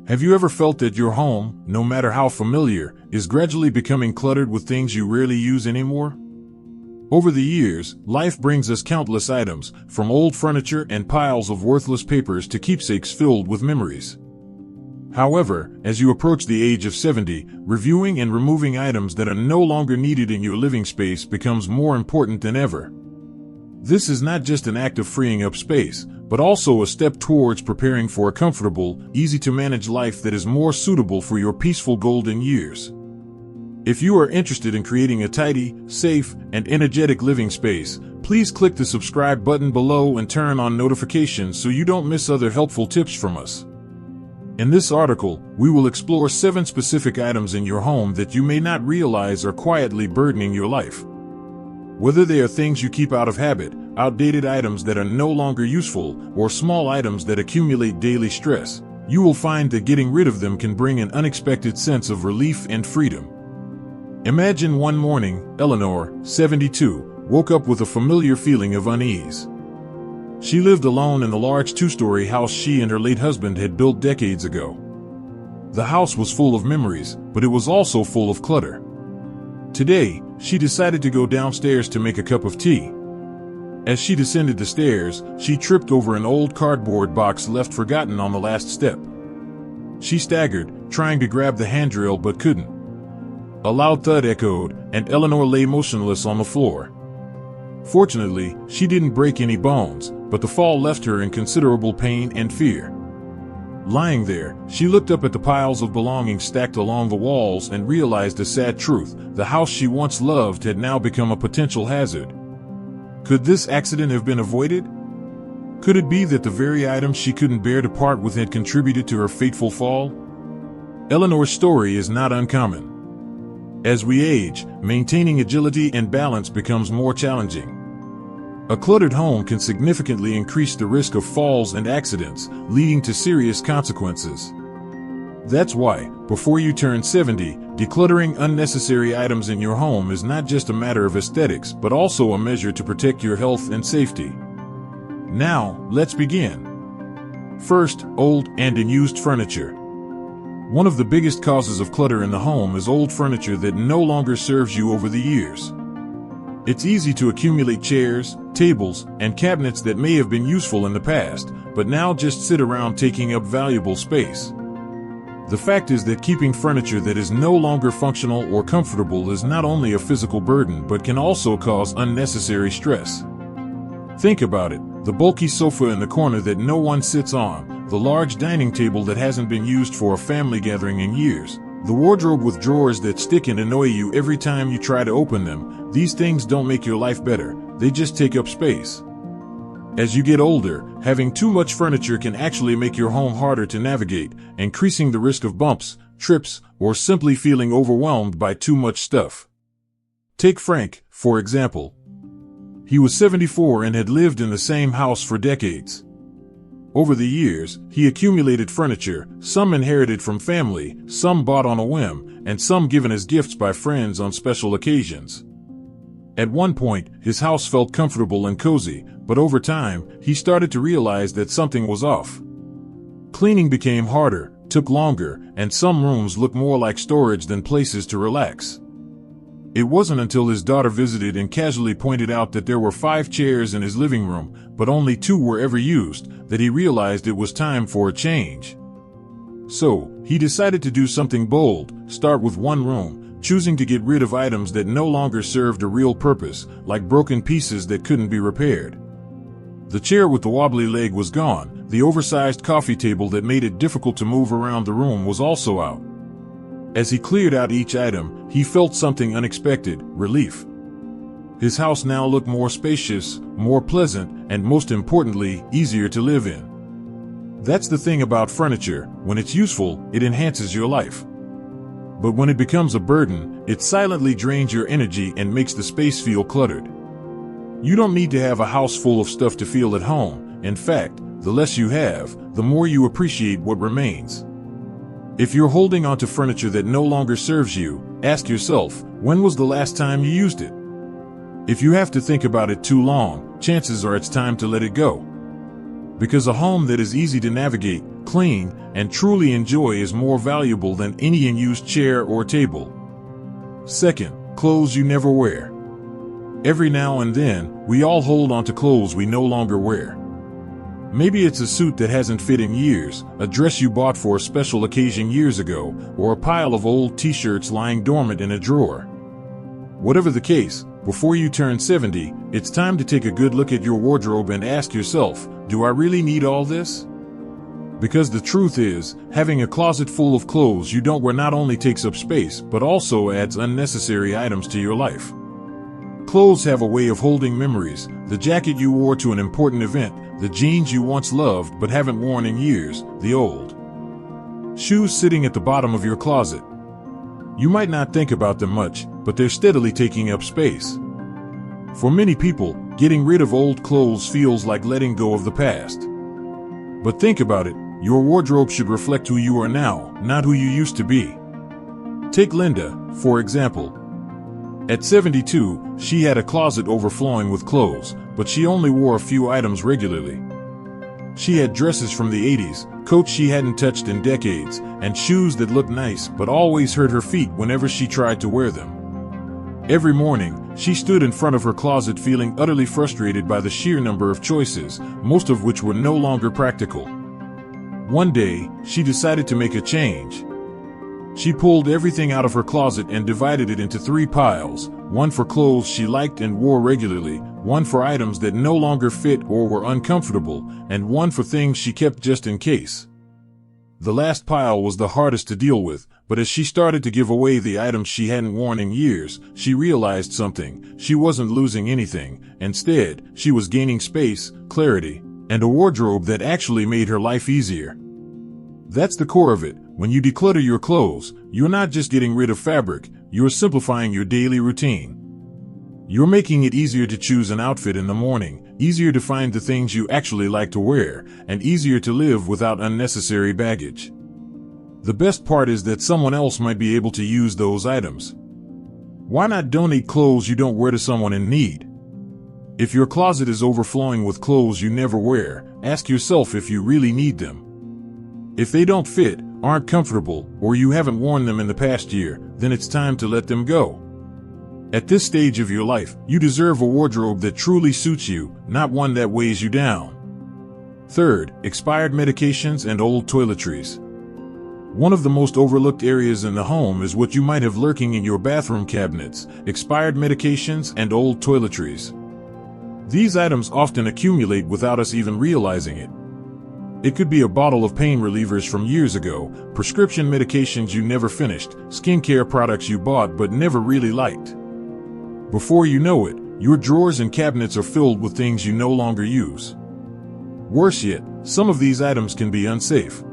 Have you ever felt that your home, no matter how familiar, is gradually becoming cluttered with things you rarely use anymore? Over the years, life brings us countless items, from old furniture and piles of worthless papers to keepsakes filled with memories. However, as you approach the age of 70, reviewing and removing items that are no longer needed in your living space becomes more important than ever. This is not just an act of freeing up space, but also a step towards preparing for a comfortable, easy-to-manage life that is more suitable for your peaceful golden years. If you are interested in creating a tidy, safe, and energetic living space, please click the subscribe button below and turn on notifications so you don't miss other helpful tips from us. In this article, we will explore 7 specific items in your home that you may not realize are quietly burdening your life. Whether they are things you keep out of habit, outdated items that are no longer useful, or small items that accumulate daily stress, you will find that getting rid of them can bring an unexpected sense of relief and freedom. Imagine one morning, Eleanor, 72, woke up with a familiar feeling of unease. She lived alone in the large 2-story house she and her late husband had built decades ago. The house was full of memories, but it was also full of clutter. Today, she decided to go downstairs to make a cup of tea. As she descended the stairs, she tripped over an old cardboard box left forgotten on the last step. She staggered, trying to grab the handrail but couldn't. A loud thud echoed, and Eleanor lay motionless on the floor. Fortunately, she didn't break any bones, but the fall left her in considerable pain and fear. Lying there, she looked up at the piles of belongings stacked along the walls and realized a sad truth: the house she once loved had now become a potential hazard. Could this accident have been avoided? Could it be that the very items she couldn't bear to part with had contributed to her fateful fall? Eleanor's story is not uncommon. As we age, maintaining agility and balance becomes more challenging. A cluttered home can significantly increase the risk of falls and accidents, leading to serious consequences. That's why, before you turn 70, decluttering unnecessary items in your home is not just a matter of aesthetics, but also a measure to protect your health and safety. Now, let's begin. First, old and unused furniture. One of the biggest causes of clutter in the home is old furniture that no longer serves you over the years. It's easy to accumulate chairs, tables, and cabinets that may have been useful in the past, but now just sit around taking up valuable space. The fact is that keeping furniture that is no longer functional or comfortable is not only a physical burden but can also cause unnecessary stress. Think about it: the bulky sofa in the corner that no one sits on, the large dining table that hasn't been used for a family gathering in years, the wardrobe with drawers that stick and annoy you every time you try to open them. These things don't make your life better, they just take up space. As you get older, having too much furniture can actually make your home harder to navigate, increasing the risk of bumps, trips, or simply feeling overwhelmed by too much stuff. Take Frank, for example. He was 74 and had lived in the same house for decades. Over the years, he accumulated furniture, some inherited from family, some bought on a whim, and some given as gifts by friends on special occasions. At one point, his house felt comfortable and cozy, but over time, he started to realize that something was off. Cleaning became harder, took longer, and some rooms looked more like storage than places to relax. It wasn't until his daughter visited and casually pointed out that there were 5 chairs in his living room, but only 2 were ever used, that he realized it was time for a change. So, he decided to do something bold: start with one room, choosing to get rid of items that no longer served a real purpose, like broken pieces that couldn't be repaired. The chair with the wobbly leg was gone, the oversized coffee table that made it difficult to move around the room was also out. As he cleared out each item, he felt something unexpected: relief. His house now looked more spacious, more pleasant, and most importantly, easier to live in. That's the thing about furniture: when it's useful, it enhances your life. But when it becomes a burden, it silently drains your energy and makes the space feel cluttered. You don't need to have a house full of stuff to feel at home. In fact, the less you have, the more you appreciate what remains. If you're holding onto furniture that no longer serves you, ask yourself, when was the last time you used it? If you have to think about it too long, chances are it's time to let it go. Because a home that is easy to navigate, clean, and truly enjoy is more valuable than any unused chair or table. Second, clothes you never wear. Every now and then, we all hold on to clothes we no longer wear. Maybe it's a suit that hasn't fit in years, a dress you bought for a special occasion years ago, or a pile of old t-shirts lying dormant in a drawer. Whatever the case, before you turn 70, it's time to take a good look at your wardrobe and ask yourself, do I really need all this? Because the truth is, having a closet full of clothes you don't wear not only takes up space, but also adds unnecessary items to your life. Clothes have a way of holding memories, the jacket you wore to an important event, the jeans you once loved but haven't worn in years, the old shoes sitting at the bottom of your closet. You might not think about them much, but they're steadily taking up space. For many people, getting rid of old clothes feels like letting go of the past. But think about it, your wardrobe should reflect who you are now, not who you used to be. Take Linda, for example. At 72, she had a closet overflowing with clothes, but she only wore a few items regularly. She had dresses from the 80s, coats she hadn't touched in decades, and shoes that looked nice but always hurt her feet whenever she tried to wear them. Every morning, she stood in front of her closet feeling utterly frustrated by the sheer number of choices, most of which were no longer practical. One day, she decided to make a change. She pulled everything out of her closet and divided it into 3 piles, one for clothes she liked and wore regularly, one for items that no longer fit or were uncomfortable, and one for things she kept just in case. The last pile was the hardest to deal with, but as she started to give away the items she hadn't worn in years, she realized something. She wasn't losing anything. Instead, she was gaining space, clarity, and a wardrobe that actually made her life easier. That's the core of it. When you declutter your clothes, you're not just getting rid of fabric, you're simplifying your daily routine. You're making it easier to choose an outfit in the morning, easier to find the things you actually like to wear, and easier to live without unnecessary baggage. The best part is that someone else might be able to use those items. Why not donate clothes you don't wear to someone in need? If your closet is overflowing with clothes you never wear, ask yourself if you really need them. If they don't fit, aren't comfortable, or you haven't worn them in the past year, then it's time to let them go. At this stage of your life, you deserve a wardrobe that truly suits you, not one that weighs you down. Third, expired medications and old toiletries. One of the most overlooked areas in the home is what you might have lurking in your bathroom cabinets: expired medications and old toiletries. These items often accumulate without us even realizing it. It could be a bottle of pain relievers from years ago, prescription medications you never finished, skincare products you bought but never really liked. Before you know it, your drawers and cabinets are filled with things you no longer use. Worse yet, some of these items can be unsafe.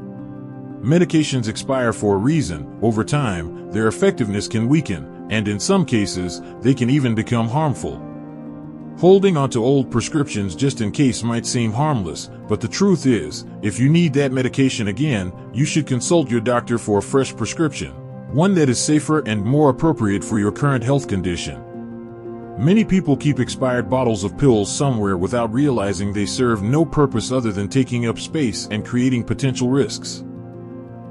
Medications expire for a reason. Over time, their effectiveness can weaken, and in some cases, they can even become harmful. Holding onto old prescriptions just in case might seem harmless, but the truth is, if you need that medication again, you should consult your doctor for a fresh prescription, one that is safer and more appropriate for your current health condition. Many people keep expired bottles of pills somewhere without realizing they serve no purpose other than taking up space and creating potential risks.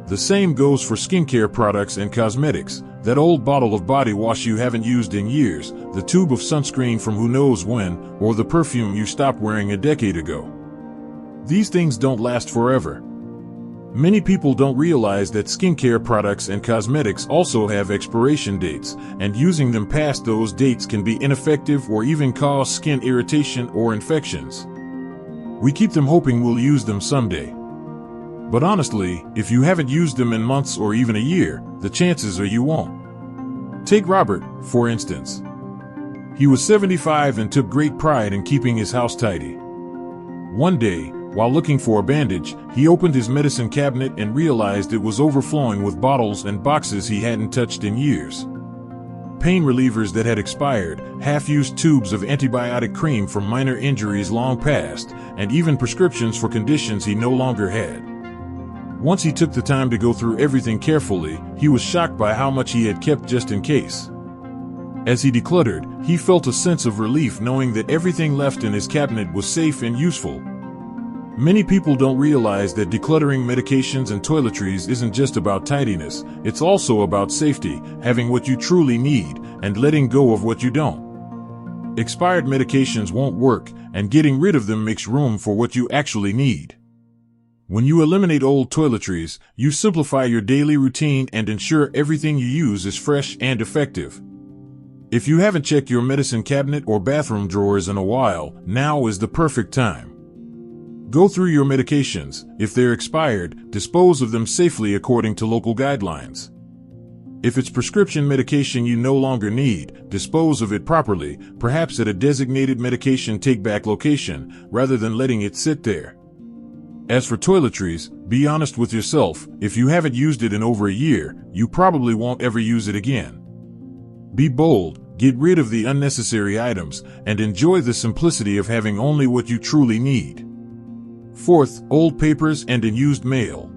The same goes for skincare products and cosmetics. That old bottle of body wash you haven't used in years, the tube of sunscreen from who knows when, or the perfume you stopped wearing a decade ago. These things don't last forever. Many people don't realize that skincare products and cosmetics also have expiration dates, and using them past those dates can be ineffective or even cause skin irritation or infections. We keep them hoping we'll use them someday. But honestly, if you haven't used them in months or even a year, the chances are you won't. Take Robert, for instance. He was 75 and took great pride in keeping his house tidy. One day, while looking for a bandage, he opened his medicine cabinet and realized it was overflowing with bottles and boxes he hadn't touched in years. Pain relievers that had expired, half-used tubes of antibiotic cream for minor injuries long past, and even prescriptions for conditions he no longer had. Once he took the time to go through everything carefully, he was shocked by how much he had kept just in case. As he decluttered, he felt a sense of relief knowing that everything left in his cabinet was safe and useful. Many people don't realize that decluttering medications and toiletries isn't just about tidiness, it's also about safety, having what you truly need, and letting go of what you don't. Expired medications won't work, and getting rid of them makes room for what you actually need. When you eliminate old toiletries, you simplify your daily routine and ensure everything you use is fresh and effective. If you haven't checked your medicine cabinet or bathroom drawers in a while, now is the perfect time. Go through your medications. If they're expired, dispose of them safely according to local guidelines. If it's prescription medication you no longer need, dispose of it properly, perhaps at a designated medication take-back location, rather than letting it sit there. As for toiletries, be honest with yourself. If you haven't used it in over a year, you probably won't ever use it again. Be bold, get rid of the unnecessary items, and enjoy the simplicity of having only what you truly need. Fourth, old papers and unused mail.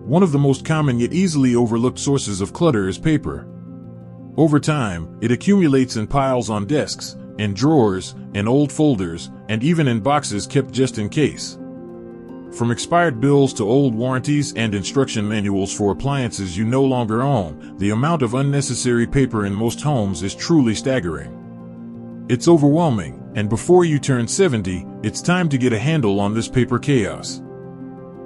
One of the most common yet easily overlooked sources of clutter is paper. Over time, it accumulates in piles on desks, in drawers, in old folders, and even in boxes kept just in case. From expired bills to old warranties and instruction manuals for appliances you no longer own, the amount of unnecessary paper in most homes is truly staggering. It's overwhelming, and before you turn 70, it's time to get a handle on this paper chaos.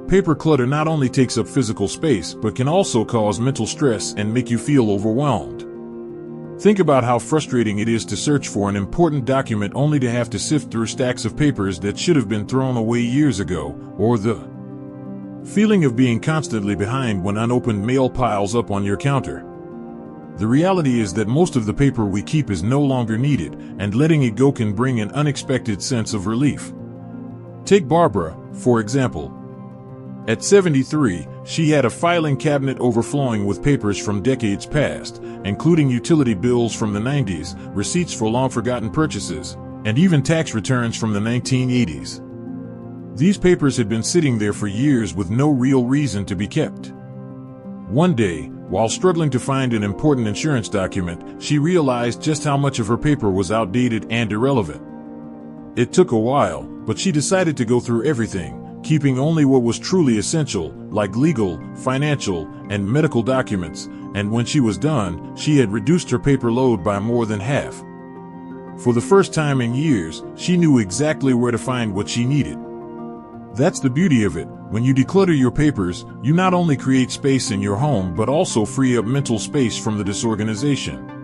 Paper clutter not only takes up physical space, but can also cause mental stress and make you feel overwhelmed. Think about how frustrating it is to search for an important document only to have to sift through stacks of papers that should have been thrown away years ago, or the feeling of being constantly behind when unopened mail piles up on your counter. The reality is that most of the paper we keep is no longer needed, and letting it go can bring an unexpected sense of relief. Take Barbara, for example. At 73, she had a filing cabinet overflowing with papers from decades past, including utility bills from the 90s, receipts for long-forgotten purchases, and even tax returns from the 1980s. These papers had been sitting there for years with no real reason to be kept. One day, while struggling to find an important insurance document, she realized just how much of her paper was outdated and irrelevant. It took a while, but she decided to go through everything, keeping only what was truly essential, like legal, financial, and medical documents, and when she was done, she had reduced her paper load by more than half. For the first time in years, she knew exactly where to find what she needed. That's the beauty of it. When you declutter your papers, you not only create space in your home but also free up mental space from the disorganization.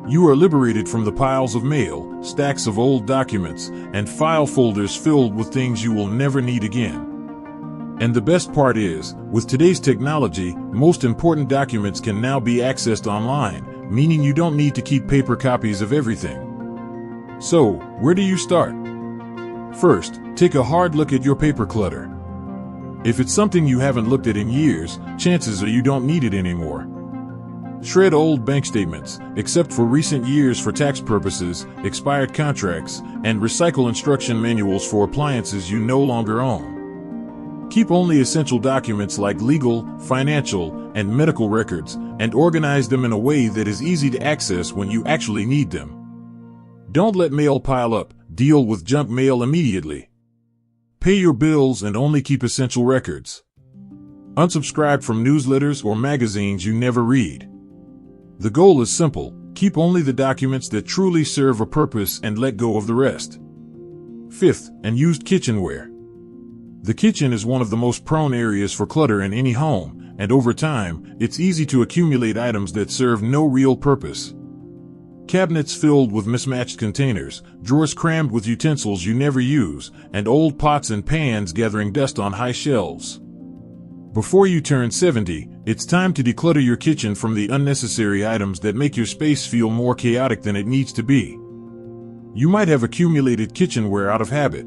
You are liberated from the piles of mail, stacks of old documents, and file folders filled with things you will never need again. And the best part is, with today's technology, most important documents can now be accessed online, meaning you don't need to keep paper copies of everything. So, where do you start? First, take a hard look at your paper clutter. If it's something you haven't looked at in years, chances are you don't need it anymore. Shred old bank statements, except for recent years for tax purposes, expired contracts, and recycle instruction manuals for appliances you no longer own. Keep only essential documents like legal, financial, and medical records, and organize them in a way that is easy to access when you actually need them. Don't let mail pile up. Deal with junk mail immediately. Pay your bills and only keep essential records. Unsubscribe from newsletters or magazines you never read. The goal is simple: keep only the documents that truly serve a purpose and let go of the rest. Fifth, unused kitchenware. The kitchen is one of the most prone areas for clutter in any home, and over time, it's easy to accumulate items that serve no real purpose. Cabinets filled with mismatched containers, drawers crammed with utensils you never use, and old pots and pans gathering dust on high shelves. Before you turn 70, it's time to declutter your kitchen from the unnecessary items that make your space feel more chaotic than it needs to be. You might have accumulated kitchenware out of habit.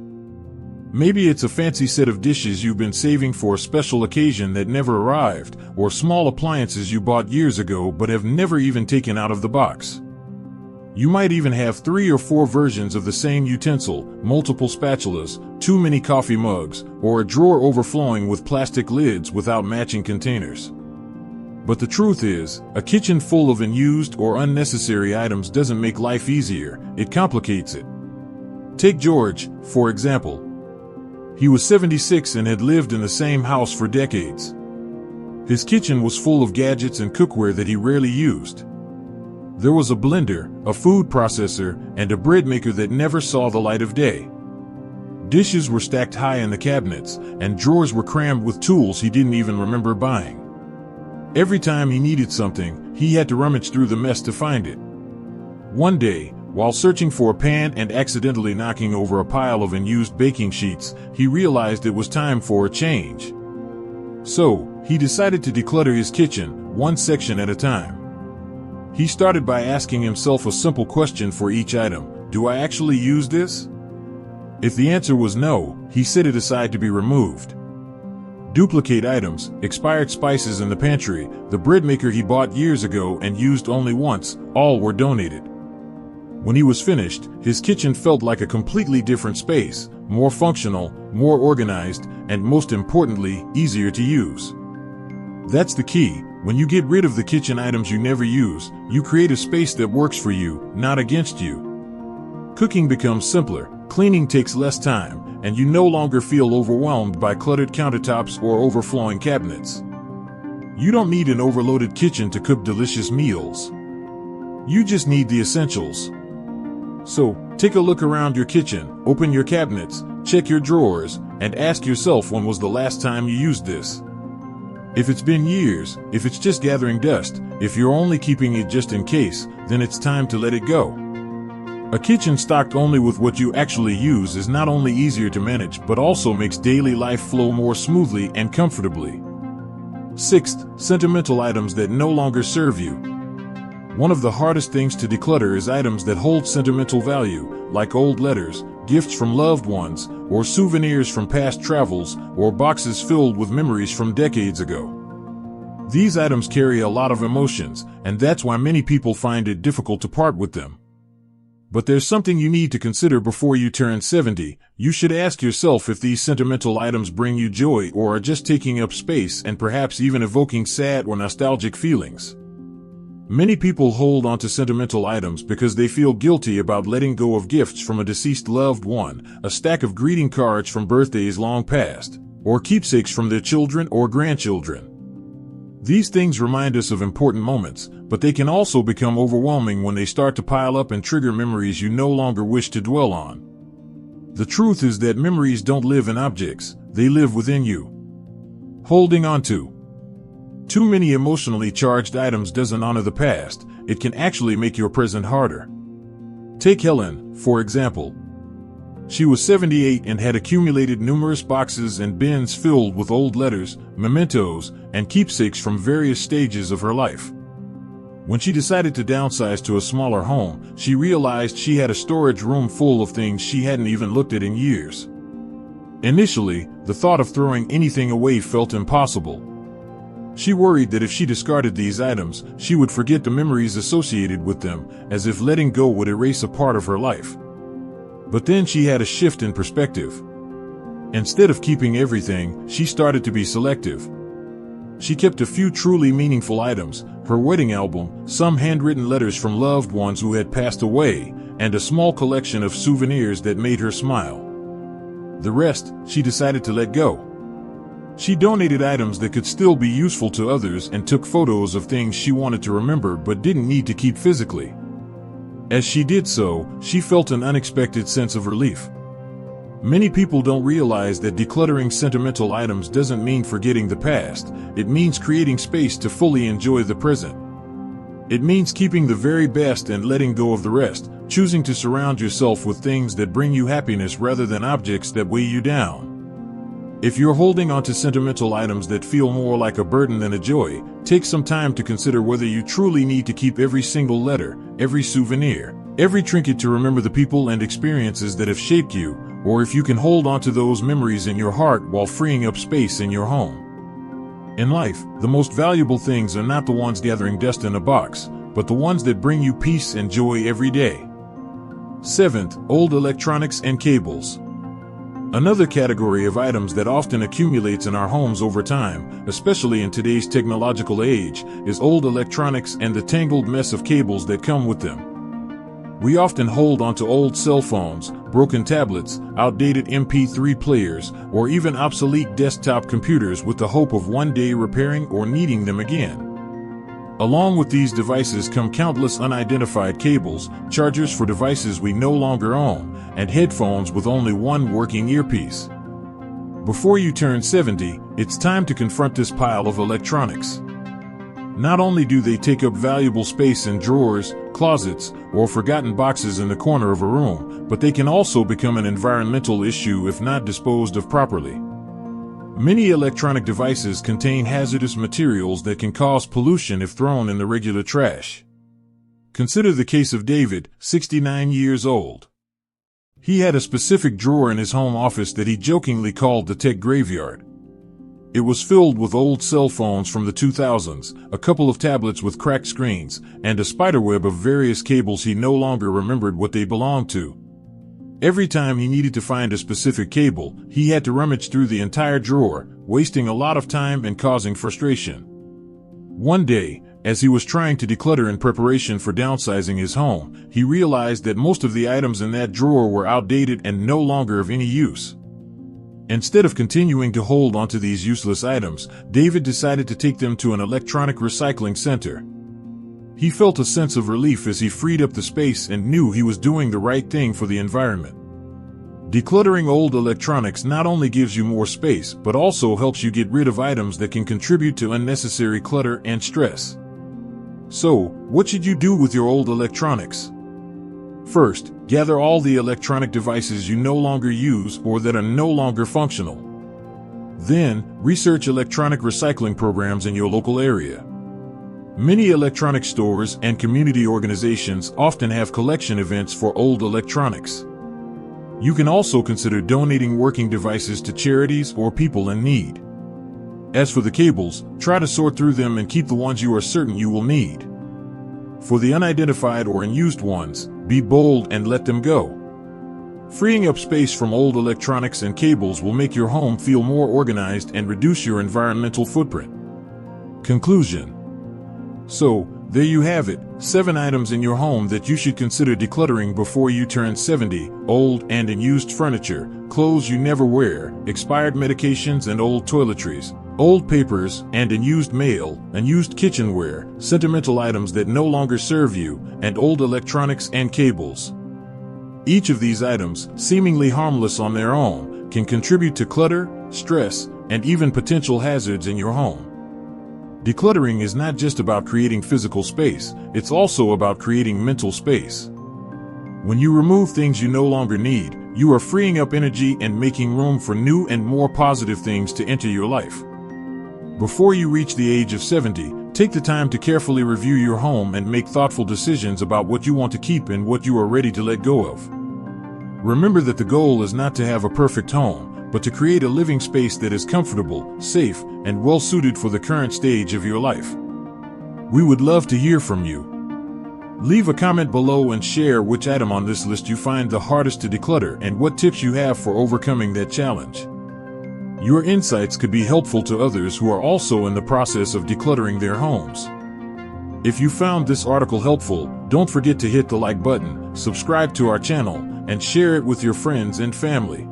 Maybe it's a fancy set of dishes you've been saving for a special occasion that never arrived, or small appliances you bought years ago but have never even taken out of the box. You might even have 3 or 4 versions of the same utensil, multiple spatulas, too many coffee mugs, or a drawer overflowing with plastic lids without matching containers. But the truth is, a kitchen full of unused or unnecessary items doesn't make life easier, it complicates it. Take George, for example. He was 76 and had lived in the same house for decades. His kitchen was full of gadgets and cookware that he rarely used. There was a blender, a food processor, and a bread maker that never saw the light of day. Dishes were stacked high in the cabinets, and drawers were crammed with tools he didn't even remember buying. Every time he needed something, he had to rummage through the mess to find it. One day, while searching for a pan and accidentally knocking over a pile of unused baking sheets, he realized it was time for a change. So, he decided to declutter his kitchen, one section at a time. He started by asking himself a simple question for each item: do I actually use this? If the answer was no, he set it aside to be removed. Duplicate items, expired spices in the pantry, the bread maker he bought years ago and used only once, all were donated. When he was finished, his kitchen felt like a completely different space, more functional, more organized, and most importantly, easier to use. That's the key. When you get rid of the kitchen items you never use, you create a space that works for you, not against you. Cooking becomes simpler, cleaning takes less time, and you no longer feel overwhelmed by cluttered countertops or overflowing cabinets. You don't need an overloaded kitchen to cook delicious meals. You just need the essentials. So, take a look around your kitchen, open your cabinets, check your drawers, and ask yourself when was the last time you used this. If it's been years, if it's just gathering dust, if you're only keeping it just in case, then it's time to let it go. A kitchen stocked only with what you actually use is not only easier to manage but also makes daily life flow more smoothly and comfortably. Sixth, sentimental items that no longer serve you. One of the hardest things to declutter is items that hold sentimental value, like old letters, gifts from loved ones, or souvenirs from past travels, or boxes filled with memories from decades ago. These items carry a lot of emotions, and that's why many people find it difficult to part with them. But there's something you need to consider before you turn 70. You should ask yourself if these sentimental items bring you joy or are just taking up space and perhaps even evoking sad or nostalgic feelings. Many people hold on to sentimental items because they feel guilty about letting go of gifts from a deceased loved one, a stack of greeting cards from birthdays long past, or keepsakes from their children or grandchildren. These things remind us of important moments, but they can also become overwhelming when they start to pile up and trigger memories you no longer wish to dwell on. The truth is that memories don't live in objects, they live within you. Holding on to too many emotionally charged items doesn't honor the past, it can actually make your present harder. Take Helen, for example. She was 78 and had accumulated numerous boxes and bins filled with old letters, mementos, and keepsakes from various stages of her life. When she decided to downsize to a smaller home, she realized she had a storage room full of things she hadn't even looked at in years. Initially, the thought of throwing anything away felt impossible. She worried that if she discarded these items, she would forget the memories associated with them, as if letting go would erase a part of her life. But then she had a shift in perspective. Instead of keeping everything, she started to be selective. She kept a few truly meaningful items, her wedding album, some handwritten letters from loved ones who had passed away, and a small collection of souvenirs that made her smile. The rest, she decided to let go. She donated items that could still be useful to others and took photos of things she wanted to remember but didn't need to keep physically. As she did so, she felt an unexpected sense of relief. Many people don't realize that decluttering sentimental items doesn't mean forgetting the past, it means creating space to fully enjoy the present. It means keeping the very best and letting go of the rest, choosing to surround yourself with things that bring you happiness rather than objects that weigh you down. If you're holding on to sentimental items that feel more like a burden than a joy, take some time to consider whether you truly need to keep every single letter, every souvenir, every trinket to remember the people and experiences that have shaped you, or if you can hold on to those memories in your heart while freeing up space in your home. In life, the most valuable things are not the ones gathering dust in a box, but the ones that bring you peace and joy every day. Seventh, old electronics and cables. Another category of items that often accumulates in our homes over time, especially in today's technological age, is old electronics and the tangled mess of cables that come with them. We often hold onto old cell phones, broken tablets, outdated MP3 players, or even obsolete desktop computers with the hope of one day repairing or needing them again. Along with these devices come countless unidentified cables, chargers for devices we no longer own, and headphones with only one working earpiece. Before you turn 70, it's time to confront this pile of electronics. Not only do they take up valuable space in drawers, closets, or forgotten boxes in the corner of a room, but they can also become an environmental issue if not disposed of properly. Many electronic devices contain hazardous materials that can cause pollution if thrown in the regular trash. Consider the case of David, 69 years old. He had a specific drawer in his home office that he jokingly called the tech graveyard. It was filled with old cell phones from the 2000s, a couple of tablets with cracked screens, and a spiderweb of various cables he no longer remembered what they belonged to. Every time he needed to find a specific cable, he had to rummage through the entire drawer, wasting a lot of time and causing frustration. One day, as he was trying to declutter in preparation for downsizing his home, he realized that most of the items in that drawer were outdated and no longer of any use. Instead of continuing to hold onto these useless items, David decided to take them to an electronic recycling center. He felt a sense of relief as he freed up the space and knew he was doing the right thing for the environment. Decluttering old electronics not only gives you more space, but also helps you get rid of items that can contribute to unnecessary clutter and stress. So, what should you do with your old electronics? First, gather all the electronic devices you no longer use or that are no longer functional. Then, research electronic recycling programs in your local area. Many electronic stores and community organizations often have collection events for old electronics. You can also consider donating working devices to charities or people in need. As for the cables, try to sort through them and keep the ones you are certain you will need. For the unidentified or unused ones, be bold and let them go. Freeing up space from old electronics and cables will make your home feel more organized and reduce your environmental footprint. Conclusion. So, there you have it, 7 items in your home that you should consider decluttering before you turn 70, old and unused furniture, clothes you never wear, expired medications and old toiletries, old papers and unused mail, unused kitchenware, sentimental items that no longer serve you, and old electronics and cables. Each of these items, seemingly harmless on their own, can contribute to clutter, stress, and even potential hazards in your home. Decluttering is not just about creating physical space, it's also about creating mental space. When you remove things you no longer need, you are freeing up energy and making room for new and more positive things to enter your life. Before you reach the age of 70, take the time to carefully review your home and make thoughtful decisions about what you want to keep and what you are ready to let go of. Remember that the goal is not to have a perfect home, but to create a living space that is comfortable, safe, and well suited for the current stage of your life. We would love to hear from you. Leave a comment below and share which item on this list you find the hardest to declutter and what tips you have for overcoming that challenge. Your insights could be helpful to others who are also in the process of decluttering their homes. If you found this article helpful, don't forget to hit the like button, subscribe to our channel, and share it with your friends and family.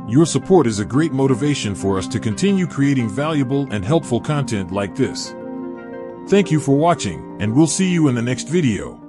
Your support is a great motivation for us to continue creating valuable and helpful content like this. Thank you for watching, and we'll see you in the next video.